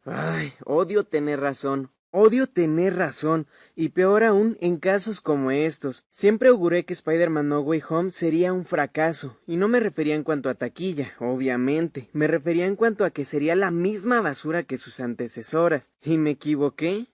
Ay, odio tener razón. Odio tener razón, y peor aún en casos como estos. Siempre auguré que Spider-Man No Way Home sería un fracaso, y no me refería en cuanto a taquilla, obviamente. Me refería en cuanto a que sería la misma basura que sus antecesoras. ¿Y me equivoqué?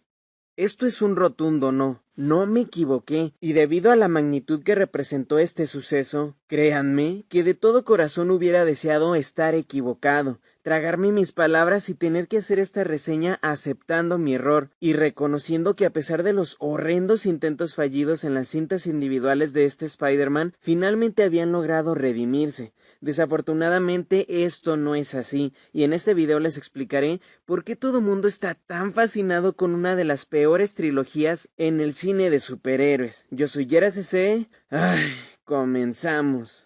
Esto es un rotundo no. No me equivoqué, y debido a la magnitud que representó este suceso, créanme que de todo corazón hubiera deseado estar equivocado, tragarme mis palabras y tener que hacer esta reseña aceptando mi error, y reconociendo que a pesar de los horrendos intentos fallidos en las cintas individuales de este Spider-Man, finalmente habían logrado redimirse. Desafortunadamente esto no es así, y en este video les explicaré por qué todo mundo está tan fascinado con una de las peores trilogías en el cine de superhéroes. Yo soy Yera CC. Ay, comenzamos.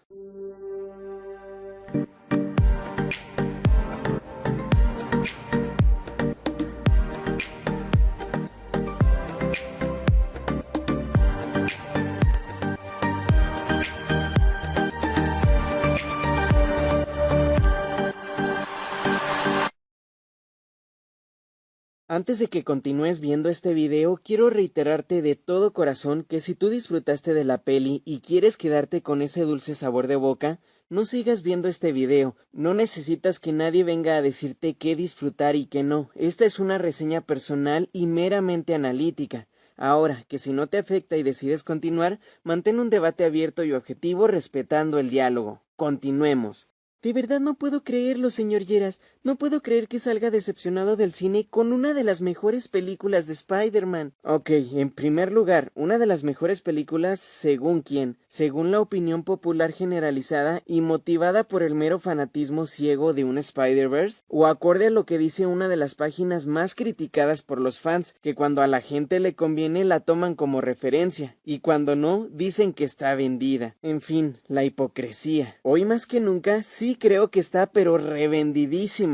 Antes de que continúes viendo este video, quiero reiterarte de todo corazón que si tú disfrutaste de la peli y quieres quedarte con ese dulce sabor de boca, no sigas viendo este video. No necesitas que nadie venga a decirte qué disfrutar y qué no. Esta es una reseña personal y meramente analítica. Ahora, que si no te afecta y decides continuar, mantén un debate abierto y objetivo respetando el diálogo. Continuemos. De verdad no puedo creerlo, señor Lleras. No puedo creer que salga decepcionado del cine con una de las mejores películas de Spider-Man. Ok, en primer lugar, una de las mejores películas, ¿según quién? Según la opinión popular generalizada y motivada por el mero fanatismo ciego de un Spider-Verse, o acorde a lo que dice una de las páginas más criticadas por los fans, que cuando a la gente le conviene la toman como referencia, y cuando no, dicen que está vendida. En fin, la hipocresía. Hoy más que nunca, sí creo que está pero revendidísima.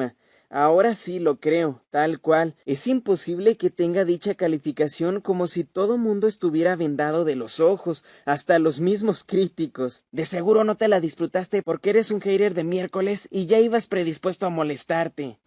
Ahora sí lo creo, tal cual. Es imposible que tenga dicha calificación como si todo mundo estuviera vendado de los ojos, hasta los mismos críticos. De seguro no te la disfrutaste porque eres un hater de miércoles y ya ibas predispuesto a molestarte.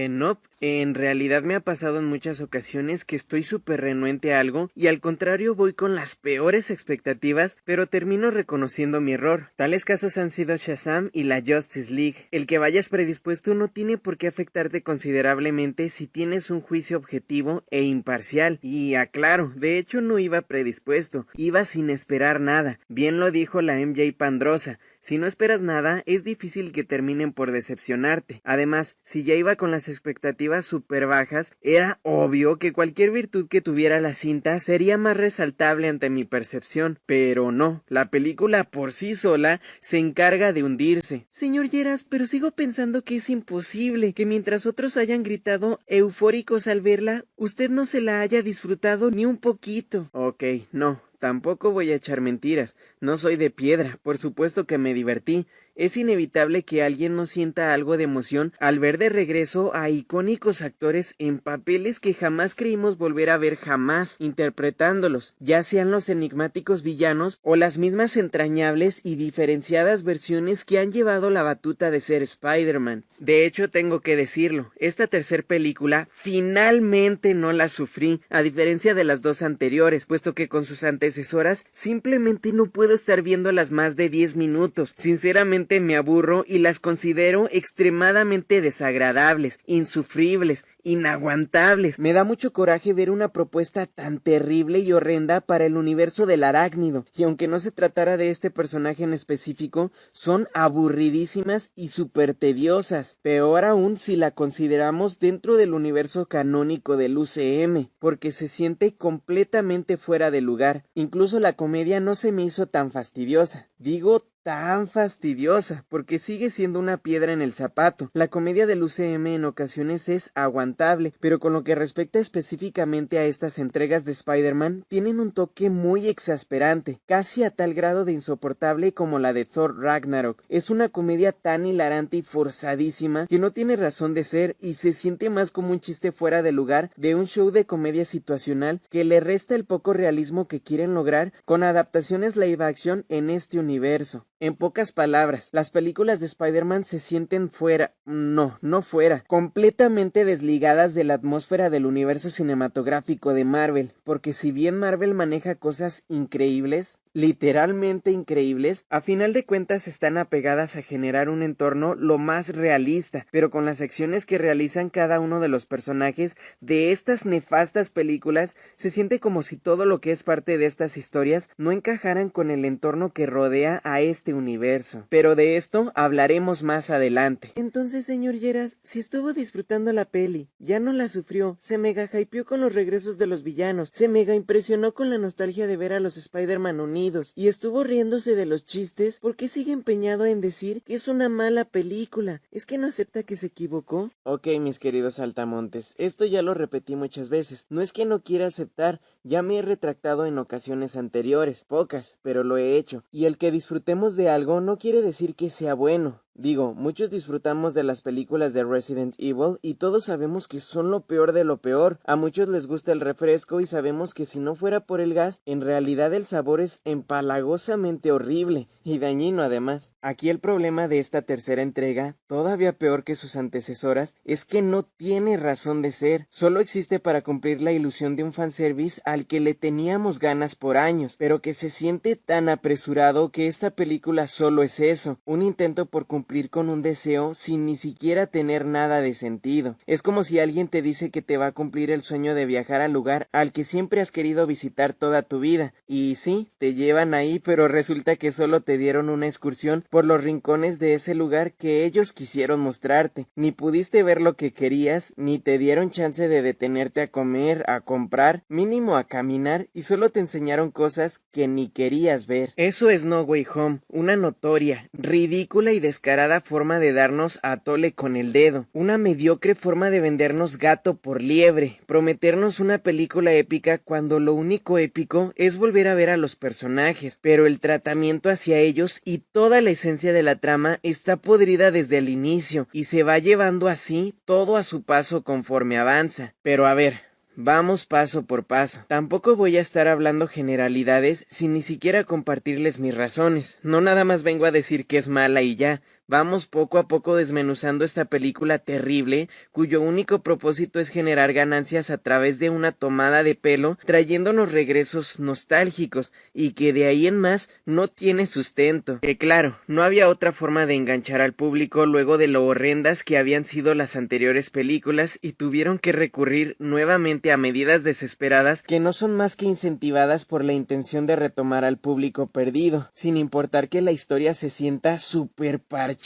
No. En realidad me ha pasado en muchas ocasiones que estoy súper renuente a algo y al contrario voy con las peores expectativas, pero termino reconociendo mi error. Tales casos han sido Shazam y la Justice League. El que vayas predispuesto no tiene por qué afectarte considerablemente si tienes un juicio objetivo e imparcial. Y aclaro, de hecho no iba predispuesto, iba sin esperar nada. Bien lo dijo la MJ Pandrosa. Si no esperas nada, es difícil que terminen por decepcionarte. Además, si ya iba con las expectativas súper bajas, era obvio que cualquier virtud que tuviera la cinta sería más resaltable ante mi percepción. Pero no, la película por sí sola se encarga de hundirse. Señor Lleras, pero sigo pensando que es imposible que mientras otros hayan gritado eufóricos al verla, usted no se la haya disfrutado ni un poquito. Ok, no. Tampoco voy a echar mentiras, no soy de piedra, por supuesto que me divertí. Es inevitable que alguien no sienta algo de emoción al ver de regreso a icónicos actores en papeles que jamás creímos volver a ver jamás, interpretándolos, ya sean los enigmáticos villanos o las mismas entrañables y diferenciadas versiones que han llevado la batuta de ser Spider-Man. De hecho, tengo que decirlo, esta tercera película finalmente no la sufrí, a diferencia de las dos anteriores, puesto que con sus antecesoras simplemente no puedo estar viéndolas más de 10 minutos. Sinceramente me aburro y las considero extremadamente desagradables, insufribles, inaguantables. Me da mucho coraje ver una propuesta tan terrible y horrenda para el universo del arácnido, y aunque no se tratara de este personaje en específico, son aburridísimas y súper tediosas. Peor aún si la consideramos dentro del universo canónico del UCM, porque se siente completamente fuera de lugar. Incluso la comedia no se me hizo tan fastidiosa. Digo tan fastidiosa, porque sigue siendo una piedra en el zapato. La comedia del UCM en ocasiones es aguantable, pero con lo que respecta específicamente a estas entregas de Spider-Man, tienen un toque muy exasperante, casi a tal grado de insoportable como la de Thor Ragnarok. Es una comedia tan hilarante y forzadísima que no tiene razón de ser y se siente más como un chiste fuera de lugar de un show de comedia situacional que le resta el poco realismo que quieren lograr con adaptaciones live action en este universo. En pocas palabras, las películas de Spider-Man se sienten fuera, no fuera, completamente desligadas de la atmósfera del universo cinematográfico de Marvel, porque si bien Marvel maneja cosas increíbles, literalmente increíbles, a final de cuentas están apegadas a generar un entorno lo más realista, pero con las acciones que realizan cada uno de los personajes de estas nefastas películas, se siente como si todo lo que es parte de estas historias no encajaran con el entorno que rodea a este universo. Pero de esto hablaremos más adelante. Entonces, señor Lleras, si estuvo disfrutando la peli, ya no la sufrió, se mega hypeó con los regresos de los villanos, se mega impresionó con la nostalgia de ver a los Spider-Man unidos, y estuvo riéndose de los chistes, ¿por qué sigue empeñado en decir que es una mala película? ¿Es que no acepta que se equivocó? Ok, mis queridos saltamontes, esto ya lo repetí muchas veces, no es que no quiera aceptar, ya me he retractado en ocasiones anteriores, pocas, pero lo he hecho, y el que disfrutemos de algo no quiere decir que sea bueno. Digo, muchos disfrutamos de las películas de Resident Evil y todos sabemos que son lo peor de lo peor. A muchos les gusta el refresco y sabemos que si no fuera por el gas, en realidad el sabor es empalagosamente horrible y dañino además. Aquí el problema de esta tercera entrega, todavía peor que sus antecesoras, es que no tiene razón de ser. Solo existe para cumplir la ilusión de un fanservice al que le teníamos ganas por años, pero que se siente tan apresurado que esta película solo es eso, un intento por cumplir con un deseo sin ni siquiera tener nada de sentido. Es como si alguien te dice que te va a cumplir el sueño de viajar al lugar al que siempre has querido visitar toda tu vida. Y sí, te llevan ahí, pero resulta que solo te dieron una excursión por los rincones de ese lugar que ellos quisieron mostrarte. Ni pudiste ver lo que querías, ni te dieron chance de detenerte a comer, a comprar, mínimo a caminar, y solo te enseñaron cosas que ni querías ver. Eso es No Way Home, una notoria, ridícula y descarada forma de darnos a tole con el dedo, una mediocre forma de vendernos gato por liebre, prometernos una película épica cuando lo único épico es volver a ver a los personajes, pero el tratamiento hacia ellos y toda la esencia de la trama está podrida desde el inicio y se va llevando así todo a su paso conforme avanza. Pero a ver, vamos paso por paso. Tampoco voy a estar hablando generalidades sin ni siquiera compartirles mis razones. No nada más vengo a decir que es mala y ya. Vamos poco a poco desmenuzando esta película terrible, cuyo único propósito es generar ganancias a través de una tomada de pelo, trayéndonos regresos nostálgicos, y que de ahí en más no tiene sustento. Que claro, no había otra forma de enganchar al público luego de lo horrendas que habían sido las anteriores películas, y tuvieron que recurrir nuevamente a medidas desesperadas que no son más que incentivadas por la intención de retomar al público perdido, sin importar que la historia se sienta súper parchada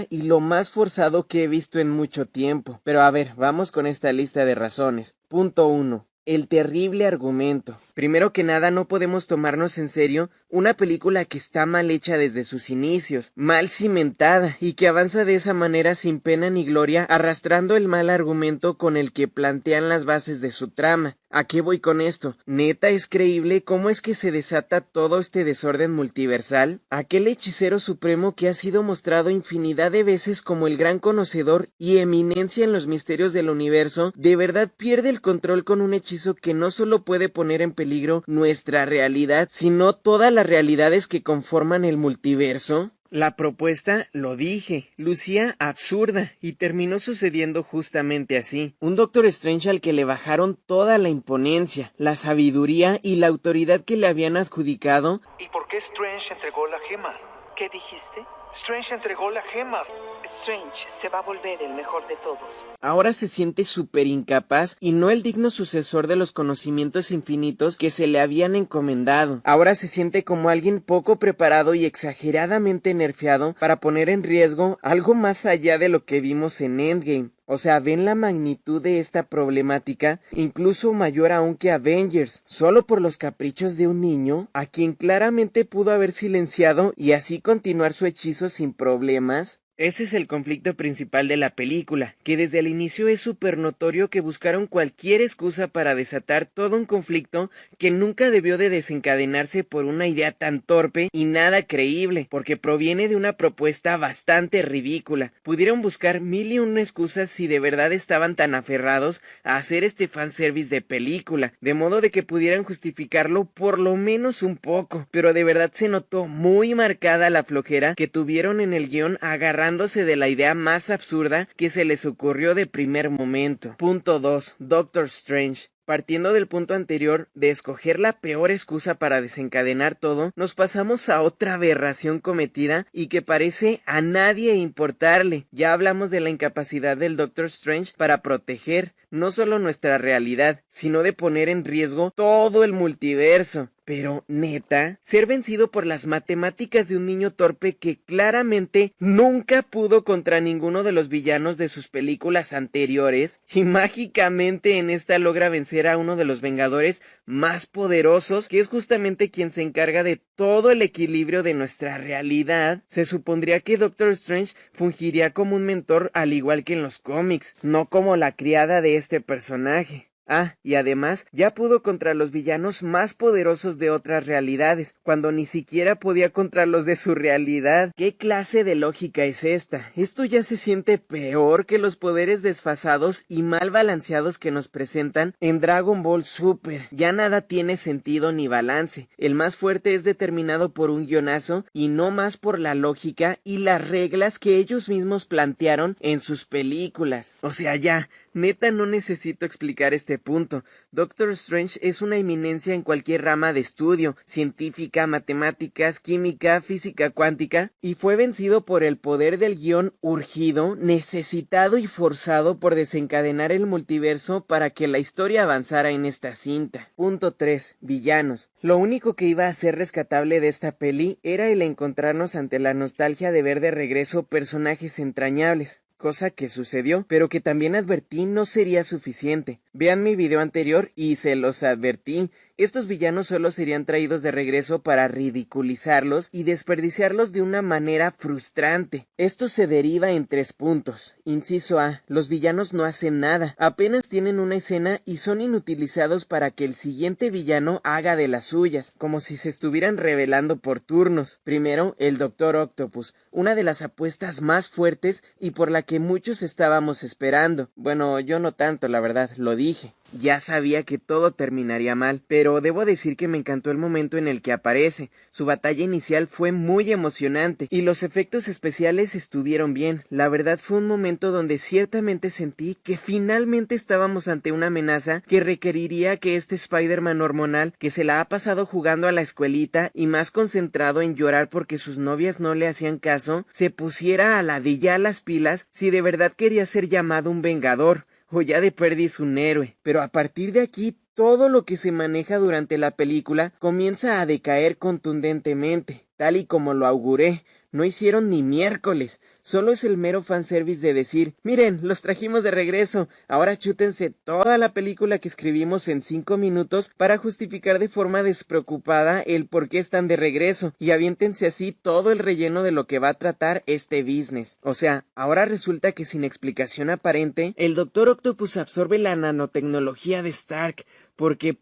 y lo más forzado que he visto en mucho tiempo. Pero a ver, vamos con esta lista de razones. Punto 1. El terrible argumento. Primero que nada, no podemos tomarnos en serio una película que está mal hecha desde sus inicios, mal cimentada, y que avanza de esa manera sin pena ni gloria, arrastrando el mal argumento con el que plantean las bases de su trama. ¿A qué voy con esto? ¿Neta es creíble cómo es que se desata todo este desorden multiversal? Aquel hechicero supremo que ha sido mostrado infinidad de veces como el gran conocedor y eminencia en los misterios del universo, de verdad pierde el control con un hechizo que no solo puede poner en peligro nuestra realidad, sino todas las realidades que conforman el multiverso. La propuesta, lo dije, lucía absurda y terminó sucediendo justamente así. Un Doctor Strange al que le bajaron toda la imponencia, la sabiduría y la autoridad que le habían adjudicado. ¿Y por qué Strange entregó la gema? ¿Qué dijiste? Strange entregó la gema. Strange se va a volver el mejor de todos. Ahora se siente súper incapaz y no el digno sucesor de los conocimientos infinitos que se le habían encomendado. Ahora se siente como alguien poco preparado y exageradamente nerfeado para poner en riesgo algo más allá de lo que vimos en Endgame. O sea, ven la magnitud de esta problemática, incluso mayor aún que Avengers, solo por los caprichos de un niño, a quien claramente pudo haber silenciado y así continuar su hechizo sin problemas. Ese es el conflicto principal de la película, que desde el inicio es súper notorio que buscaron cualquier excusa para desatar todo un conflicto que nunca debió de desencadenarse por una idea tan torpe y nada creíble, porque proviene de una propuesta bastante ridícula. Pudieron buscar mil y una excusas si de verdad estaban tan aferrados a hacer este fanservice de película, de modo de que pudieran justificarlo por lo menos un poco, pero de verdad se notó muy marcada la flojera que tuvieron en el guión agarrándose de la idea más absurda que se les ocurrió de primer momento. Punto 2. Doctor Strange. Partiendo del punto anterior de escoger la peor excusa para desencadenar todo, nos pasamos a otra aberración cometida y que parece a nadie importarle. Ya hablamos de la incapacidad del Doctor Strange para proteger no solo nuestra realidad, sino de poner en riesgo todo el multiverso. Pero, neta, ser vencido por las matemáticas de un niño torpe que claramente nunca pudo contra ninguno de los villanos de sus películas anteriores, y mágicamente en esta logra vencer a uno de los Vengadores más poderosos, que es justamente quien se encarga de todo el equilibrio de nuestra realidad, se supondría que Doctor Strange fungiría como un mentor al igual que en los cómics, no como la criada de este personaje. Ah, y además ya pudo contra los villanos más poderosos de otras realidades, cuando ni siquiera podía contra los de su realidad. ¿Qué clase de lógica es esta? Esto ya se siente peor que los poderes desfasados y mal balanceados que nos presentan en Dragon Ball Super. Ya nada tiene sentido ni balance. El más fuerte es determinado por un guionazo y no más por la lógica y las reglas que ellos mismos plantearon en sus películas. O sea, ya, neta no necesito explicar este punto. Doctor Strange es una eminencia en cualquier rama de estudio, científica, matemáticas, química, física cuántica, y fue vencido por el poder del guión urgido, necesitado y forzado por desencadenar el multiverso para que la historia avanzara en esta cinta. Punto 3. Villanos. Lo único que iba a ser rescatable de esta peli era el encontrarnos ante la nostalgia de ver de regreso personajes entrañables. Cosa que sucedió, pero que también advertí no sería suficiente. Vean mi video anterior y se los advertí. Estos villanos solo serían traídos de regreso para ridiculizarlos y desperdiciarlos de una manera frustrante. Esto se deriva en 3 puntos. Inciso A. Los villanos no hacen nada. Apenas tienen una escena y son inutilizados para que el siguiente villano haga de las suyas, como si se estuvieran revelando por turnos. Primero, el Doctor Octopus, una de las apuestas más fuertes y por la que muchos estábamos esperando. Bueno, yo no tanto, la verdad, lo dije. Ya sabía que todo terminaría mal, pero debo decir que me encantó el momento en el que aparece. Su batalla inicial fue muy emocionante y los efectos especiales estuvieron bien. La verdad fue un momento donde ciertamente sentí que finalmente estábamos ante una amenaza que requeriría que este Spider-Man hormonal, que se la ha pasado jugando a la escuelita y más concentrado en llorar porque sus novias no le hacían caso, se pusiera a la de ya las pilas si de verdad quería ser llamado un vengador. O ya de perdiz un héroe. Pero a partir de aquí, todo lo que se maneja durante la película comienza a decaer contundentemente, tal y como lo auguré. No hicieron ni miércoles, solo es el mero fanservice de decir, miren, los trajimos de regreso, ahora chútense toda la película que escribimos en 5 minutos para justificar de forma despreocupada el por qué están de regreso, y aviéntense así todo el relleno de lo que va a tratar este business. O sea, ahora resulta que sin explicación aparente, el Doctor Octopus absorbe la nanotecnología de Stark, porque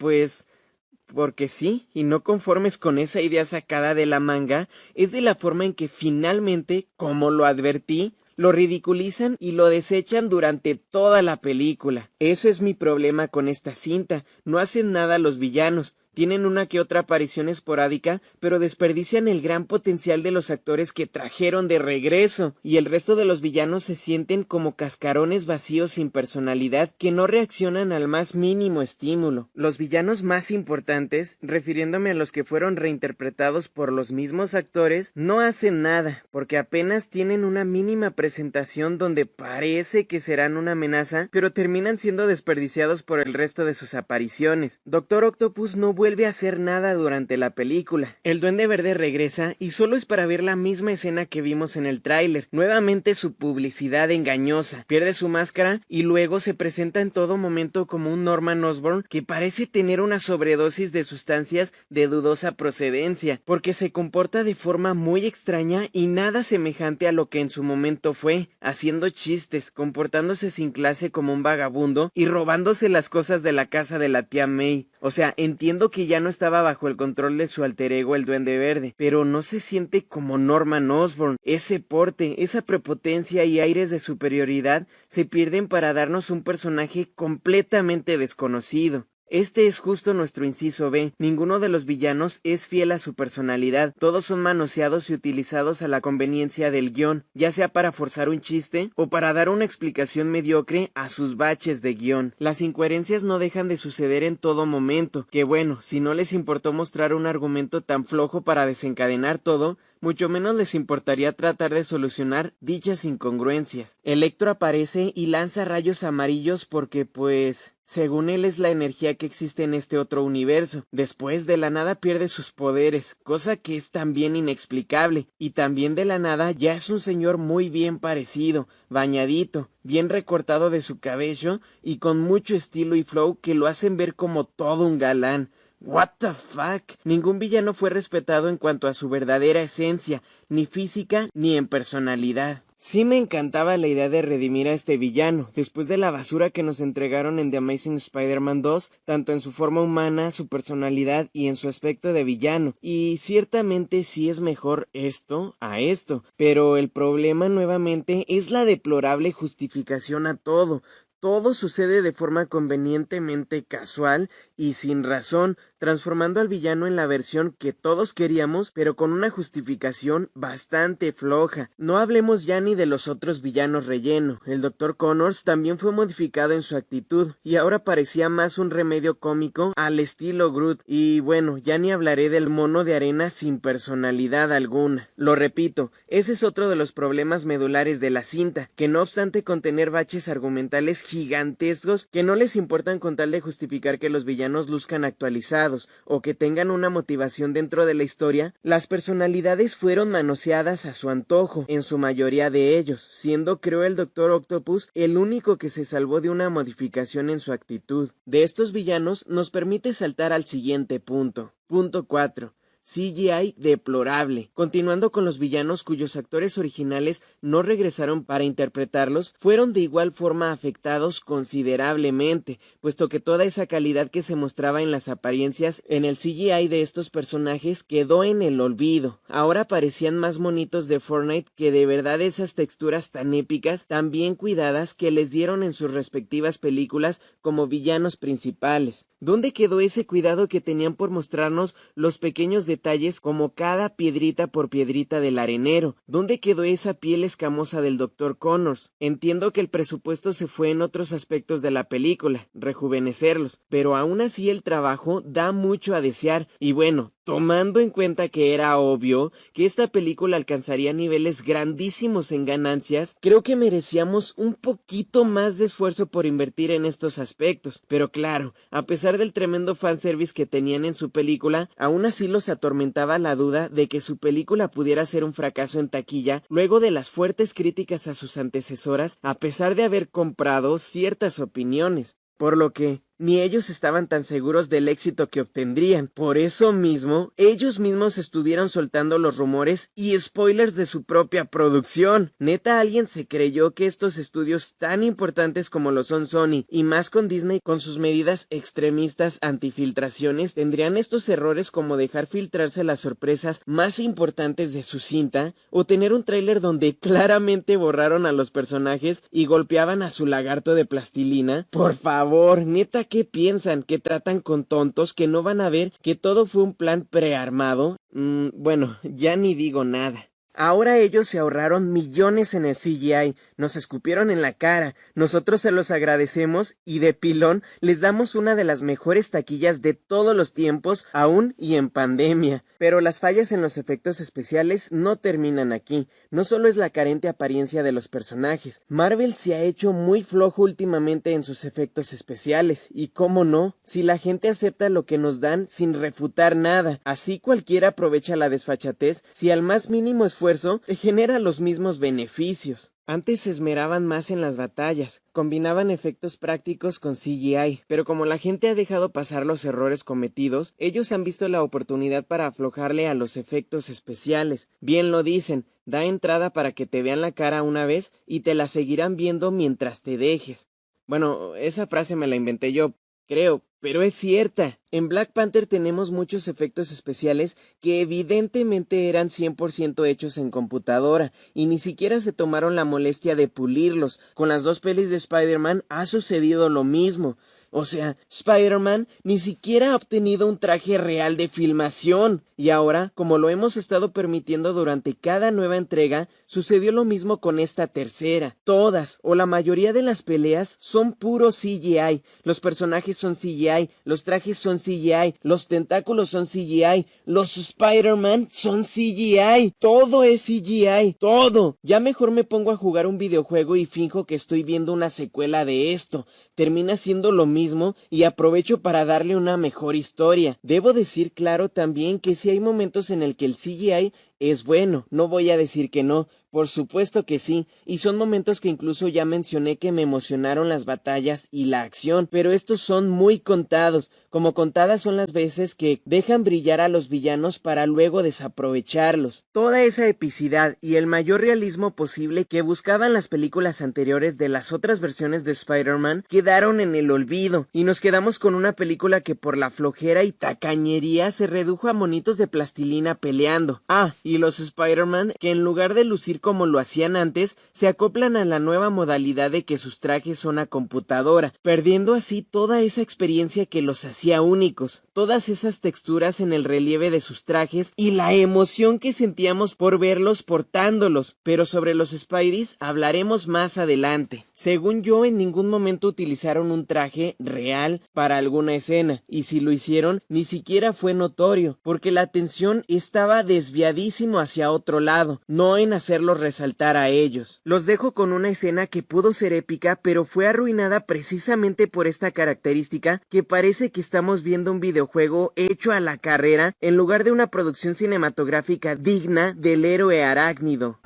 sí, y no conformes con esa idea sacada de la manga, es de la forma en que finalmente, como lo advertí, lo ridiculizan y lo desechan durante toda la película. Ese es mi problema con esta cinta, no hacen nada los villanos. Tienen una que otra aparición esporádica, pero desperdician el gran potencial de los actores que trajeron de regreso, y el resto de los villanos se sienten como cascarones vacíos sin personalidad que no reaccionan al más mínimo estímulo. Los villanos más importantes, refiriéndome a los que fueron reinterpretados por los mismos actores, no hacen nada, porque apenas tienen una mínima presentación donde parece que serán una amenaza, pero terminan siendo desperdiciados por el resto de sus apariciones. Doctor Octopus no vuelve vuelve a hacer nada durante la película. El Duende Verde regresa y solo es para ver la misma escena que vimos en el tráiler. Nuevamente su publicidad engañosa. Pierde su máscara y luego se presenta en todo momento como un Norman Osborn que parece tener una sobredosis de sustancias de dudosa procedencia, porque se comporta de forma muy extraña y nada semejante a lo que en su momento fue, haciendo chistes, comportándose sin clase como un vagabundo y robándose las cosas de la casa de la tía May. O sea, entiendo que ya no estaba bajo el control de su alter ego el Duende Verde, pero no se siente como Norman Osborn. Ese porte, esa prepotencia y aires de superioridad se pierden para darnos un personaje completamente desconocido. Este es justo nuestro inciso B. Ninguno de los villanos es fiel a su personalidad. Todos son manoseados y utilizados a la conveniencia del guión, ya sea para forzar un chiste o para dar una explicación mediocre a sus baches de guión. Las incoherencias no dejan de suceder en todo momento, que bueno, si no les importó mostrar un argumento tan flojo para desencadenar todo, mucho menos les importaría tratar de solucionar dichas incongruencias. Electro aparece y lanza rayos amarillos porque, pues, según él es la energía que existe en este otro universo. Después de la nada pierde sus poderes, cosa que es también inexplicable, y también de la nada ya es un señor muy bien parecido, bañadito, bien recortado de su cabello y con mucho estilo y flow que lo hacen ver como todo un galán. What the fuck? Ningún villano fue respetado en cuanto a su verdadera esencia, ni física ni en personalidad. Sí me encantaba la idea de redimir a este villano, después de la basura que nos entregaron en The Amazing Spider-Man 2, tanto en su forma humana, su personalidad y en su aspecto de villano. Y ciertamente sí es mejor esto a esto, pero el problema nuevamente es la deplorable justificación a todo. Todo sucede de forma convenientemente casual y sin razón, transformando al villano en la versión que todos queríamos, pero con una justificación bastante floja. No hablemos ya ni de los otros villanos relleno. El Dr. Connors también fue modificado en su actitud, y ahora parecía más un remedio cómico al estilo Groot. Y bueno, ya ni hablaré del mono de arena sin personalidad alguna. Lo repito, ese es otro de los problemas medulares de la cinta, que no obstante contener baches argumentales gigantescos que no les importan con tal de justificar que los villanos luzcan actualizados o que tengan una motivación dentro de la historia, las personalidades fueron manoseadas a su antojo, en su mayoría de ellos, siendo creo el Dr. Octopus el único que se salvó de una modificación en su actitud. De estos villanos nos permite saltar al siguiente punto. Punto 4. CGI deplorable. Continuando con los villanos cuyos actores originales no regresaron para interpretarlos, fueron de igual forma afectados considerablemente, puesto que toda esa calidad que se mostraba en las apariencias en el CGI de estos personajes quedó en el olvido. Ahora parecían más monitos de Fortnite que de verdad esas texturas tan épicas, tan bien cuidadas que les dieron en sus respectivas películas como villanos principales. ¿Dónde quedó ese cuidado que tenían por mostrarnos los pequeños detalles como cada piedrita por piedrita del arenero? ¿Dónde quedó esa piel escamosa del Dr. Connors? Entiendo que el presupuesto se fue en otros aspectos de la película, rejuvenecerlos, pero aún así el trabajo da mucho a desear y bueno, tomando en cuenta que era obvio que esta película alcanzaría niveles grandísimos en ganancias, creo que merecíamos un poquito más de esfuerzo por invertir en estos aspectos. Pero claro, a pesar del tremendo fanservice que tenían en su película, aún así los atormentaba la duda de que su película pudiera ser un fracaso en taquilla luego de las fuertes críticas a sus antecesoras, a pesar de haber comprado ciertas opiniones. Por lo que ni ellos estaban tan seguros del éxito que obtendrían. Por eso mismo, ellos mismos estuvieron soltando los rumores y spoilers de su propia producción. Neta, alguien se creyó que estos estudios tan importantes como lo son Sony, y más con Disney con sus medidas extremistas antifiltraciones, tendrían estos errores como dejar filtrarse las sorpresas más importantes de su cinta, o tener un tráiler donde claramente borraron a los personajes y golpeaban a su lagarto de plastilina. Por favor, neta, ¿qué piensan? ¿Que tratan con tontos? ¿Que no van a ver que todo fue un plan prearmado? Bueno, ya ni digo nada. Ahora ellos se ahorraron millones en el CGI, nos escupieron en la cara, nosotros se los agradecemos y de pilón les damos una de las mejores taquillas de todos los tiempos, aún y en pandemia. Pero las fallas en los efectos especiales no terminan aquí, no solo es la carente apariencia de los personajes, Marvel se ha hecho muy flojo últimamente en sus efectos especiales, y cómo no, si la gente acepta lo que nos dan sin refutar nada, así cualquiera aprovecha la desfachatez si al más mínimo esfuerzo genera los mismos beneficios. Antes se esmeraban más en las batallas, combinaban efectos prácticos con CGI, pero como la gente ha dejado pasar los errores cometidos, ellos han visto la oportunidad para aflojarle a los efectos especiales. Bien lo dicen, da entrada para que te vean la cara una vez y te la seguirán viendo mientras te dejes. Bueno, esa frase me la inventé yo, creo, pero es cierta. En Black Panther tenemos muchos efectos especiales que evidentemente eran 100% hechos en computadora y ni siquiera se tomaron la molestia de pulirlos. Con las dos pelis de Spider-Man ha sucedido lo mismo. O sea, Spider-Man ni siquiera ha obtenido un traje real de filmación. Y ahora, como lo hemos estado permitiendo durante cada nueva entrega, sucedió lo mismo con esta tercera. Todas, o la mayoría de las peleas, son puro CGI. Los personajes son CGI, los trajes son CGI, los tentáculos son CGI, los Spider-Man son CGI. Todo es CGI, todo. Ya mejor me pongo a jugar un videojuego y finjo que estoy viendo una secuela de esto. Termina siendo lo mismo y aprovecho para darle una mejor historia. Debo decir claro también que si hay momentos en el que el CGI es bueno, no voy a decir que no, por supuesto que sí, y son momentos que incluso ya mencioné que me emocionaron las batallas y la acción, pero estos son muy contados, como contadas son las veces que dejan brillar a los villanos para luego desaprovecharlos. Toda esa epicidad y el mayor realismo posible que buscaban las películas anteriores de las otras versiones de Spider-Man quedaron en el olvido, y nos quedamos con una película que por la flojera y tacañería se redujo a monitos de plastilina peleando. Y los Spider-Man, que en lugar de lucir como lo hacían antes, se acoplan a la nueva modalidad de que sus trajes son a computadora, perdiendo así toda esa experiencia que los hacía únicos, todas esas texturas en el relieve de sus trajes y la emoción que sentíamos por verlos portándolos. Pero sobre los Spideys hablaremos más adelante. Según yo, en ningún momento utilizaron un traje real para alguna escena, y si lo hicieron, ni siquiera fue notorio, porque la atención estaba desviadísima hacia otro lado, no en hacerlos resaltar a ellos. Los dejo con una escena que pudo ser épica, pero fue arruinada precisamente por esta característica que parece que estamos viendo un videojuego hecho a la carrera en lugar de una producción cinematográfica digna del héroe arácnido.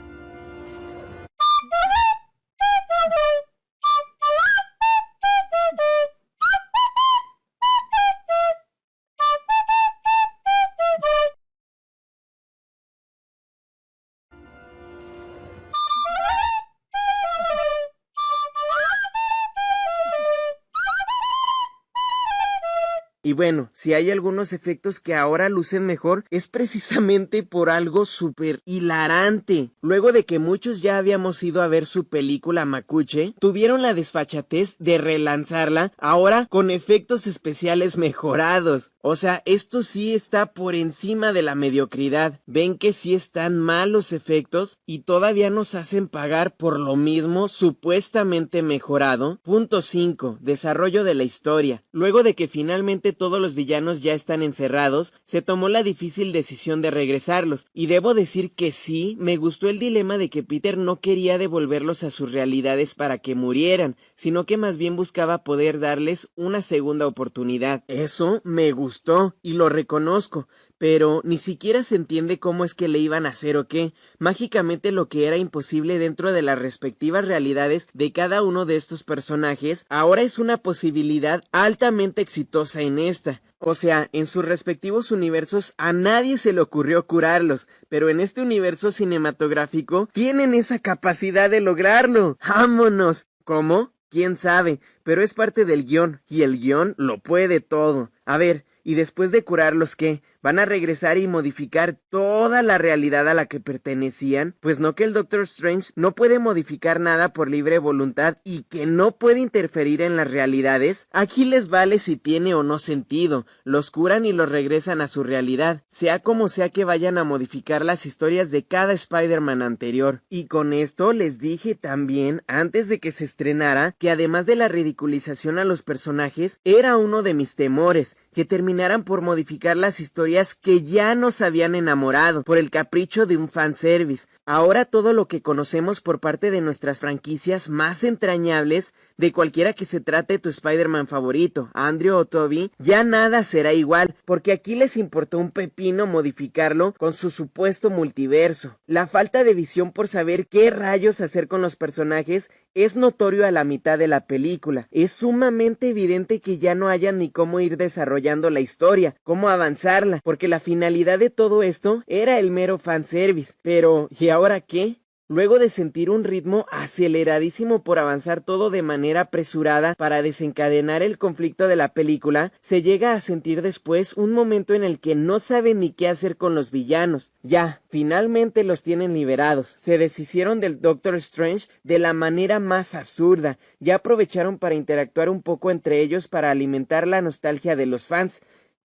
Y bueno, si hay algunos efectos que ahora lucen mejor, es precisamente por algo súper hilarante. Luego de que muchos ya habíamos ido a ver su película Macuche, tuvieron la desfachatez de relanzarla, ahora con efectos especiales mejorados. O sea, esto sí está por encima de la mediocridad. Ven que sí están mal los efectos y todavía nos hacen pagar por lo mismo supuestamente mejorado. Punto 5. Desarrollo de la historia. Luego de que finalmente todos los villanos ya están encerrados, se tomó la difícil decisión de regresarlos, y debo decir que sí, me gustó el dilema de que Peter no quería devolverlos a sus realidades para que murieran, sino que más bien buscaba poder darles una segunda oportunidad. Eso me gustó, y lo reconozco, pero ni siquiera se entiende cómo es que le iban a hacer o qué. Mágicamente lo que era imposible dentro de las respectivas realidades de cada uno de estos personajes, ahora es una posibilidad altamente exitosa en esta. O sea, en sus respectivos universos a nadie se le ocurrió curarlos, pero en este universo cinematográfico tienen esa capacidad de lograrlo. ¡Vámonos! ¿Cómo? ¿Quién sabe? Pero es parte del guión, y el guión lo puede todo. A ver, ¿y después de curarlos qué? ¿Van a regresar y modificar toda la realidad a la que pertenecían? Pues no, que el Doctor Strange no puede modificar nada por libre voluntad y que no puede interferir en las realidades. Aquí les vale si tiene o no sentido, los curan y los regresan a su realidad, sea como sea que vayan a modificar las historias de cada Spider-Man anterior. Y con esto les dije también, antes de que se estrenara, que además de la ridiculización a los personajes, era uno de mis temores, que terminaran por modificar las historias que ya nos habían enamorado, por el capricho de un fanservice. Ahora todo lo que conocemos por parte de nuestras franquicias más entrañables, de cualquiera que se trate tu Spider-Man favorito, Andrew o Tobey, ya nada será igual, porque aquí les importó un pepino modificarlo con su supuesto multiverso. La falta de visión por saber qué rayos hacer con los personajes es notorio a la mitad de la película. Es sumamente evidente que ya no hayan ni cómo ir desarrollando la historia, cómo avanzarla, porque la finalidad de todo esto era el mero fanservice. Pero, ¿y ahora qué? Luego de sentir un ritmo aceleradísimo por avanzar todo de manera apresurada para desencadenar el conflicto de la película, se llega a sentir después un momento en el que no saben ni qué hacer con los villanos. Ya, finalmente los tienen liberados. Se deshicieron del Doctor Strange de la manera más absurda. Ya aprovecharon para interactuar un poco entre ellos para alimentar la nostalgia de los fans.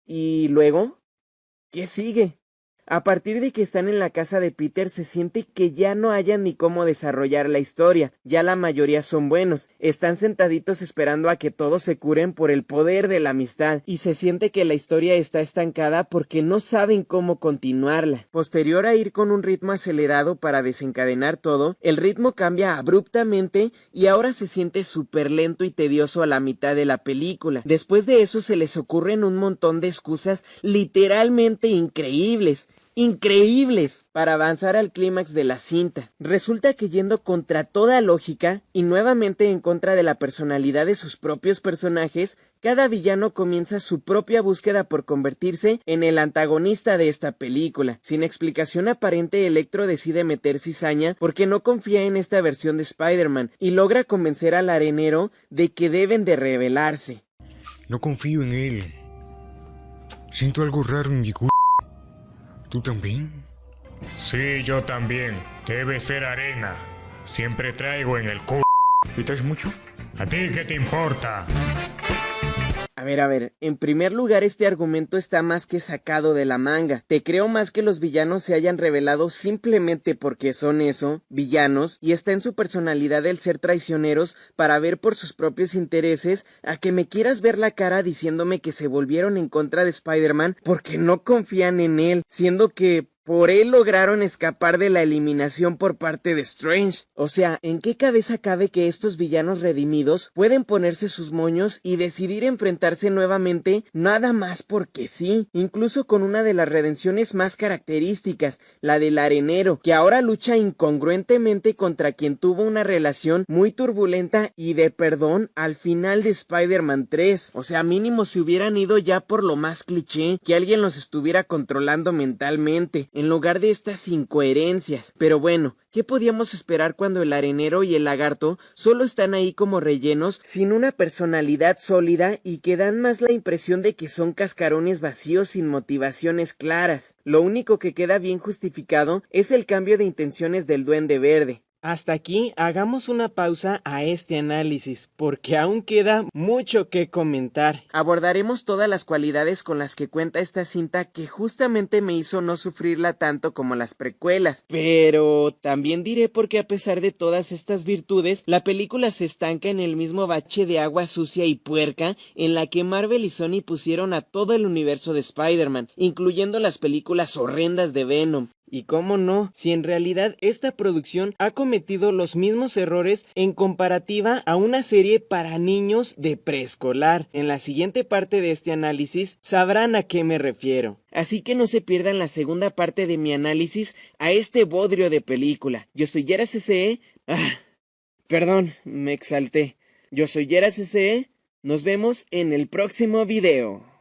¿Y luego? ¿Qué sigue? A partir de que están en la casa de Peter se siente que ya no hayan ni cómo desarrollar la historia, ya la mayoría son buenos, están sentaditos esperando a que todos se curen por el poder de la amistad, y se siente que la historia está estancada porque no saben cómo continuarla. Posterior a ir con un ritmo acelerado para desencadenar todo, el ritmo cambia abruptamente y ahora se siente súper lento y tedioso a la mitad de la película. Después de eso se les ocurren un montón de excusas literalmente increíbles para avanzar al clímax de la cinta. Resulta que yendo contra toda lógica y nuevamente en contra de la personalidad de sus propios personajes, cada villano comienza su propia búsqueda por convertirse en el antagonista de esta película. Sin explicación aparente, Electro decide meter cizaña porque no confía en esta versión de Spider-Man y logra convencer al arenero de que deben de rebelarse. No confío en él. Siento algo raro en mi culo. ¿Tú también? Sí, yo también. Debe ser arena. Siempre traigo en el culo. ¿Y traes mucho? ¿A ti qué te importa? A ver, en primer lugar este argumento está más que sacado de la manga. Te creo más que los villanos se hayan revelado simplemente porque son eso, villanos, y está en su personalidad el ser traicioneros para ver por sus propios intereses, a que me quieras ver la cara diciéndome que se volvieron en contra de Spider-Man porque no confían en él, siendo que por él lograron escapar de la eliminación por parte de Strange. O sea, ¿en qué cabeza cabe que estos villanos redimidos pueden ponerse sus moños y decidir enfrentarse nuevamente nada más porque sí? Incluso con una de las redenciones más características, la del arenero, que ahora lucha incongruentemente contra quien tuvo una relación muy turbulenta y de perdón al final de Spider-Man 3. O sea, mínimo se hubieran ido ya por lo más cliché, que alguien los estuviera controlando mentalmente, en lugar de estas incoherencias. Pero bueno, ¿qué podíamos esperar cuando el arenero y el lagarto solo están ahí como rellenos, sin una personalidad sólida y que dan más la impresión de que son cascarones vacíos sin motivaciones claras? Lo único que queda bien justificado es el cambio de intenciones del Duende Verde. Hasta aquí hagamos una pausa a este análisis, porque aún queda mucho que comentar. Abordaremos todas las cualidades con las que cuenta esta cinta que justamente me hizo no sufrirla tanto como las precuelas. Pero también diré porque a pesar de todas estas virtudes, la película se estanca en el mismo bache de agua sucia y puerca en la que Marvel y Sony pusieron a todo el universo de Spider-Man, incluyendo las películas horrendas de Venom. Y cómo no, si en realidad esta producción ha cometido los mismos errores en comparativa a una serie para niños de preescolar. En la siguiente parte de este análisis sabrán a qué me refiero. Así que no se pierdan la segunda parte de mi análisis a este bodrio de película. Yo soy Yeras SE. Perdón, me exalté. Yo soy Yeras SE. Nos vemos en el próximo video.